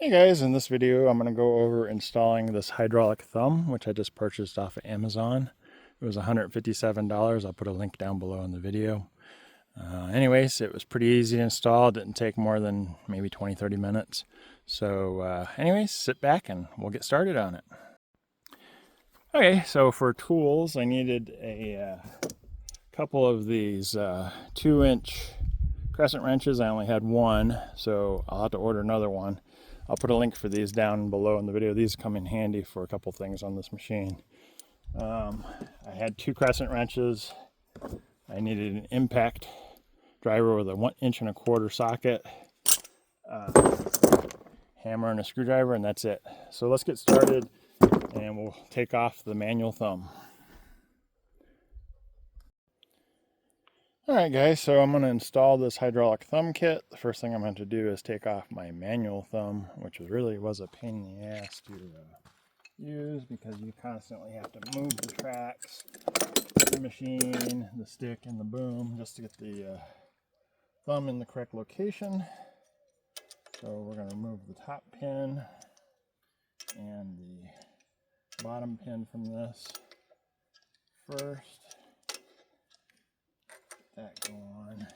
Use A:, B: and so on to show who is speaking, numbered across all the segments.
A: Hey guys, in this video I'm going to go over installing this hydraulic thumb, which I just purchased off of Amazon. It was $157. I'll put a link down below in the video. Anyways, it was pretty easy to install. It didn't take more than maybe 20-30 minutes. So anyways, sit back and we'll get started on it. Okay, so for tools I needed a couple of these 2-inch crescent wrenches. I only had one, so I'll have to order another one. I'll put a link for these down below in the video. These come in handy for a couple things on this machine. I had 2 crescent wrenches. I needed an impact driver with a 1.25 inch socket, hammer and a screwdriver, and that's it. So let's get started and we'll take off the manual thumb. Alright guys, so I'm going to install this hydraulic thumb kit. The first thing I'm going to do is take off my manual thumb, which really was a pain in the ass to use because you constantly have to move the tracks, the machine, the stick, and the boom just to get the thumb in the correct location. So we're going to remove the top pin and the bottom pin from this first. That go on.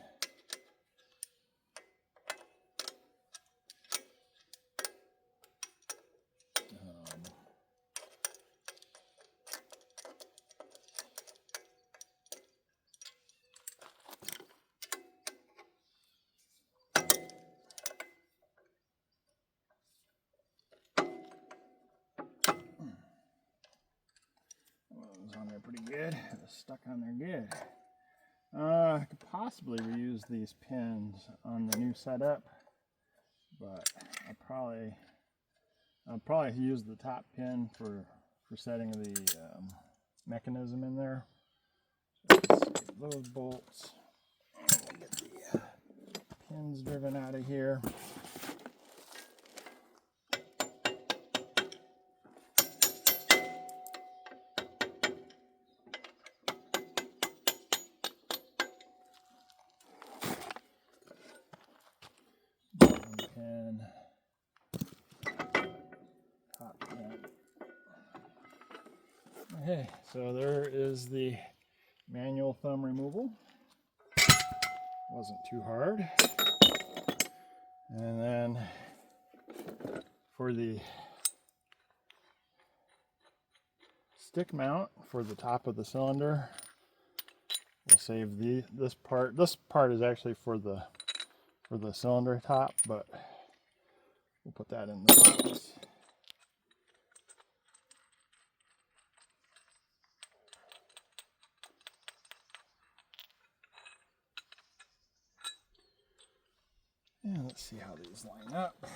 A: Those on there pretty good. It's stuck on there good. I could possibly reuse these pins on the new setup, but I'll probably use the top pin for setting the mechanism in there. So let's get those bolts. We'll get the pins driven out of here. Pin, top pin. Okay, so there is the manual thumb removal. Wasn't too hard. And then for the stick mount for the top of the cylinder, we'll save this part. This part is actually for the cylinder top, but we'll put that in the box. And let's see how these line up.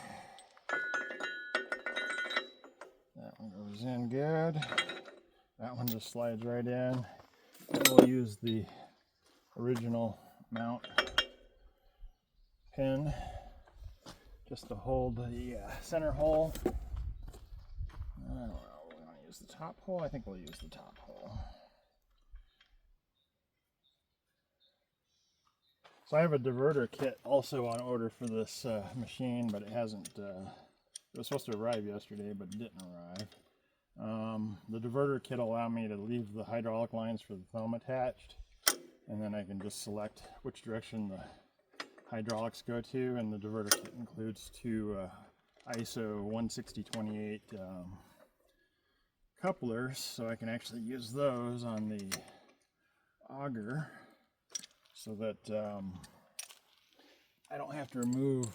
A: That one goes in good. That one just slides right in. And we'll use the original mount pin just to hold the center hole. I don't know, we want to use the top hole. I think we'll use the top hole. So I have a diverter kit also on order for this machine, but it hasn't, it was supposed to arrive yesterday, but it didn't arrive. The diverter kit will allow me to leave the hydraulic lines for the thumb attached, and then I can just select which direction the hydraulics go to, and the diverter kit includes 2 ISO 16028 couplers, so I can actually use those on the auger so that I don't have to remove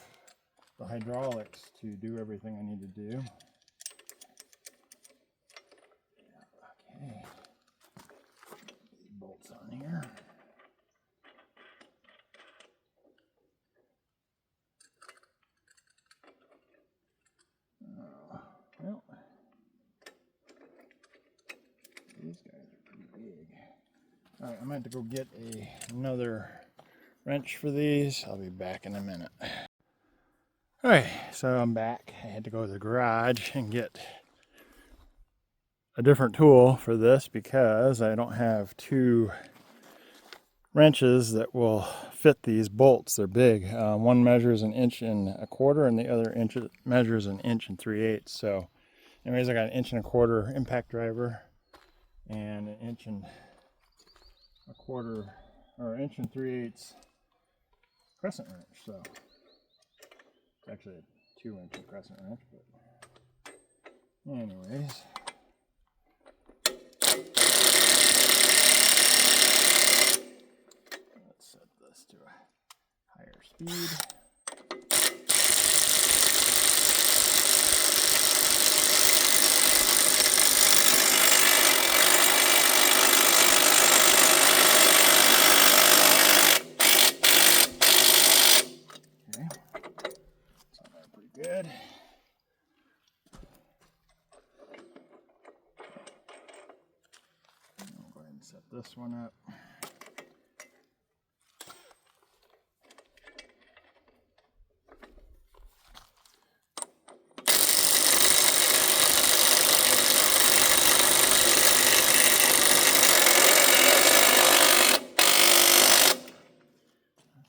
A: the hydraulics to do everything I need to do. Okay, bolts on here. Well, these guys are pretty big. Alright, I'm going to have to go get another wrench for these. I'll be back in a minute. Alright, so I'm back. I had to go to the garage and get a different tool for this because I don't have 2 wrenches that will fit these bolts. They're big. One measures 1.25 inches and the other measures 1 3/8 inches. So anyways, I got 1.25 inch impact driver and 1 1/4 or 1 3/8 inches crescent wrench. So it's actually a 2-inch crescent wrench, but anyways. Let's set this to a higher speed. Good. I'll go ahead and set this one up.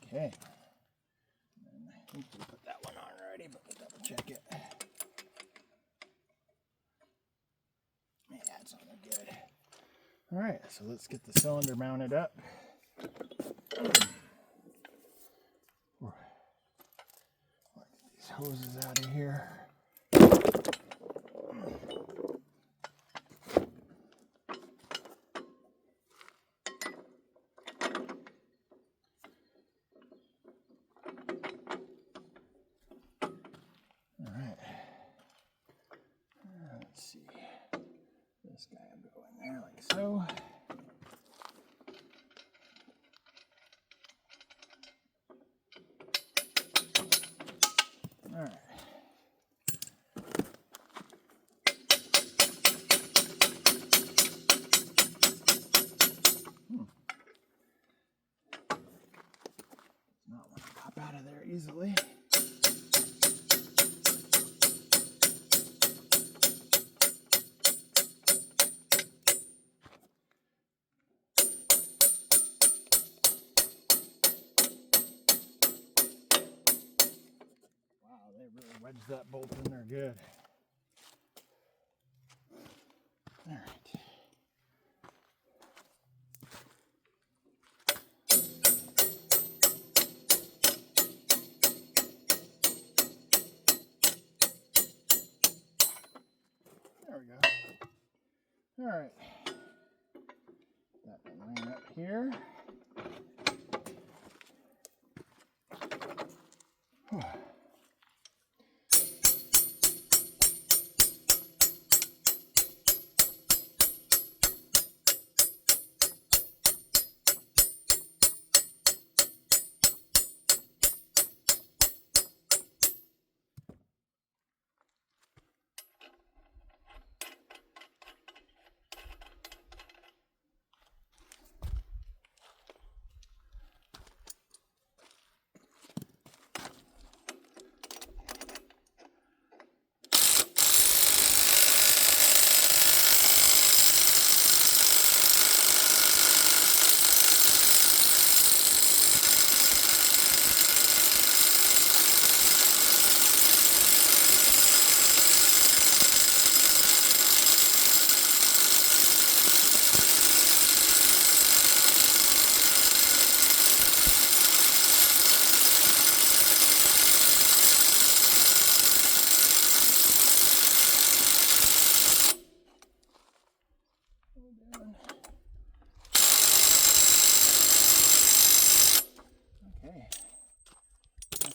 A: Okay. And I think we put that one on already, but we'll double check it. Yeah, it's on there good. All right, so let's get the cylinder mounted up. Get these hoses out of here. This guy will go in there like so. All right. Does not want to pop out of there easily. Wedge that bolt in there good. All right. There we go. All right. That one line up here.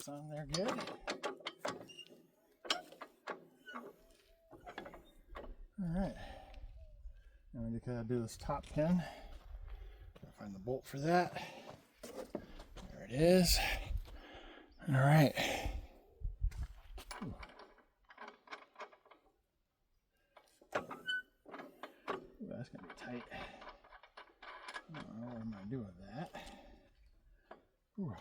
A: On there good. All right. Now we just gotta do this top pin. Gotta find the bolt for that. There it is. All right. Ooh, that's gonna be tight. I don't know what I'm gonna do with that. Ooh.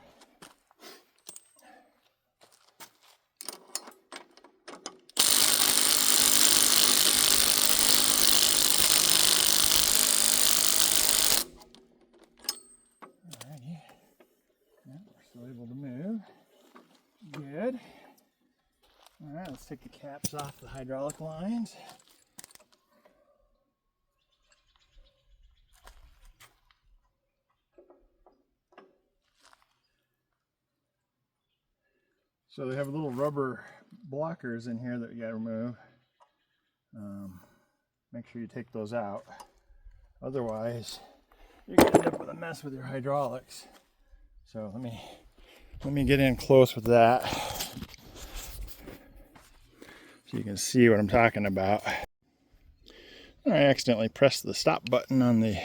A: All right, let's take the caps off the hydraulic lines. So they have little rubber blockers in here that you gotta remove. Make sure you take those out. Otherwise, you're gonna end up with a mess with your hydraulics. So let me get in close with that so you can see what I'm talking about. I accidentally pressed the stop button on the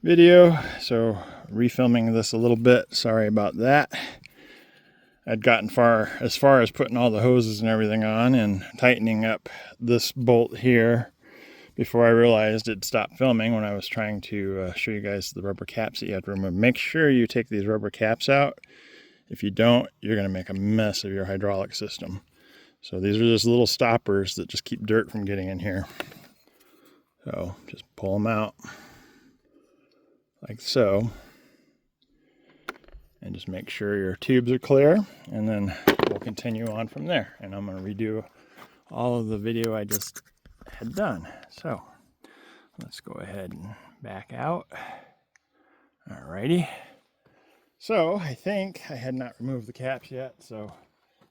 A: video, so refilming this a little bit. Sorry about that. I'd gotten as far as putting all the hoses and everything on and tightening up this bolt here before I realized it stopped filming when I was trying to show you guys the rubber caps that you have to remove. Make sure you take these rubber caps out. If you don't, you're going to make a mess of your hydraulic system. So these are just little stoppers that just keep dirt from getting in here. So just pull them out like so. And just make sure your tubes are clear, and then we'll continue on from there. And I'm going to redo all of the video I just had done. So let's go ahead and back out. Alrighty. So I think I had not removed the caps yet, so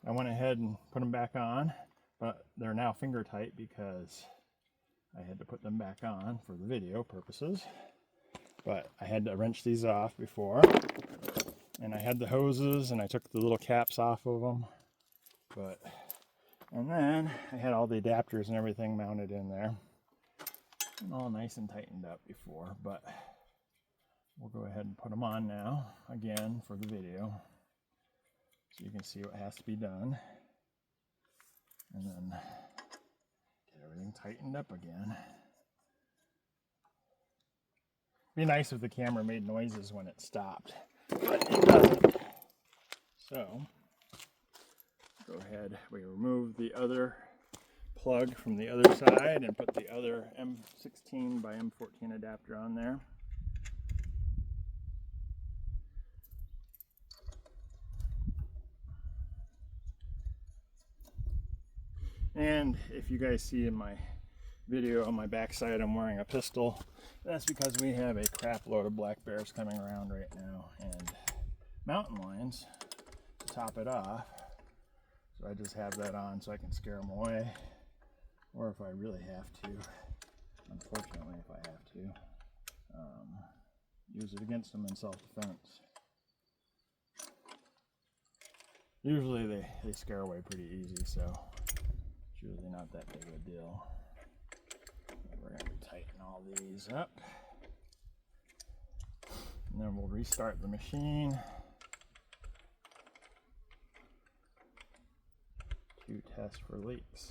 A: I went ahead and put them back on, but they're now finger tight because I had to put them back on for the video purposes. But I had to wrench these off before. And I had the hoses and I took the little caps off of them. And then I had all the adapters and everything mounted in there. And all nice and tightened up before, but we'll go ahead and put them on now, again, for the video. So you can see what has to be done. And then get everything tightened up again. It'd be nice if the camera made noises when it stopped. But it doesn't. So go ahead, we remove the other plug from the other side and put the other M16 by M14 adapter on there. And if you guys see in my video on my backside I'm wearing a pistol, that's because we have a crap load of black bears coming around right now and mountain lions to top it off. So I just have that on so I can scare them away, or if I really have to, unfortunately if I have to, use it against them in self-defense. Usually they scare away pretty easy, so it's usually not that big of a deal. We're going to tighten all these up, and then we'll restart the machine to test for leaks.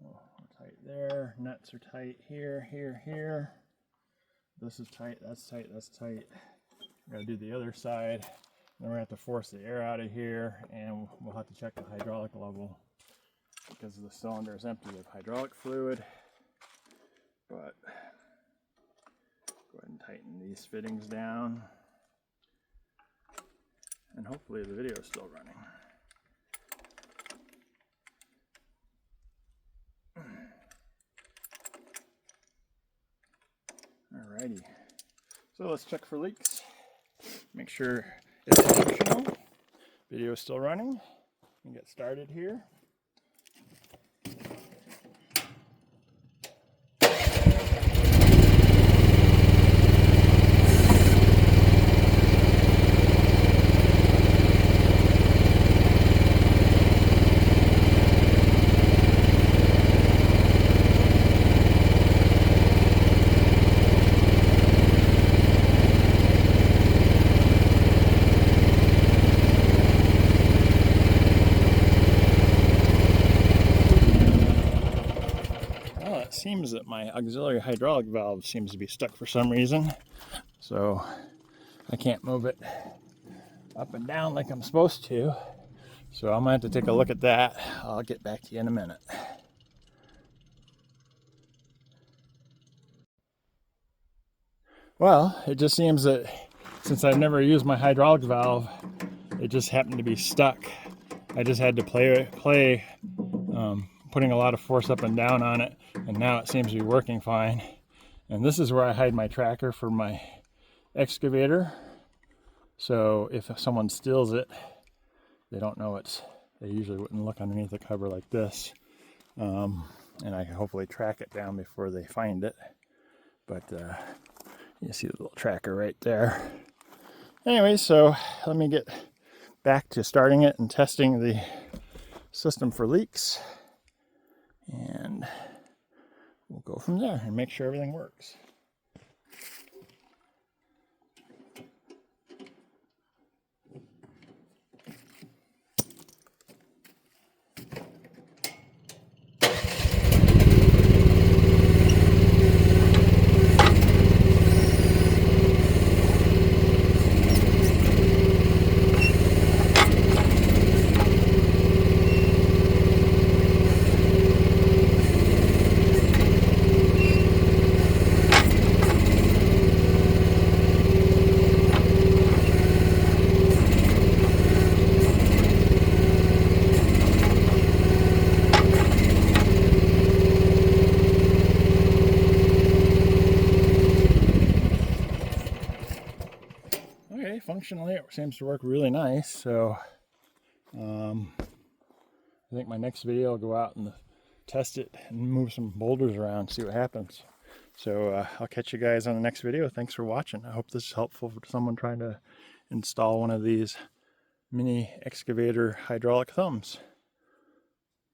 A: Oh, we're tight there, nuts are tight here, here. This is tight, that's tight, that's tight. We're going to do the other side. Then we're going to have to force the air out of here, and we'll have to check the hydraulic level because the cylinder is empty of hydraulic fluid. But go ahead and tighten these fittings down, and hopefully the video is still running. Alrighty, so let's check for leaks. Make sure it's functional. Video is still running. We can get started here. Seems that my auxiliary hydraulic valve seems to be stuck for some reason, so I can't move it up and down like I'm supposed to. So I'm gonna have to take a look at that. I'll get back to you in a minute. Well, it just seems that since I've never used my hydraulic valve, it just happened to be stuck. I just had to play putting a lot of force up and down on it, and now it seems to be working fine. And this is where I hide my tracker for my excavator. So if someone steals it, they don't know they usually wouldn't look underneath the cover like this. And I can hopefully track it down before they find it. But you see the little tracker right there. Anyway, so let me get back to starting it and testing the system for leaks. And we'll go from there and make sure everything works. Okay, functionally it seems to work really nice. So I think my next video I'll go out and test it and move some boulders around, see what happens. So I'll catch you guys on the next video. Thanks for watching. I hope this is helpful for someone trying to install one of these mini excavator hydraulic thumbs.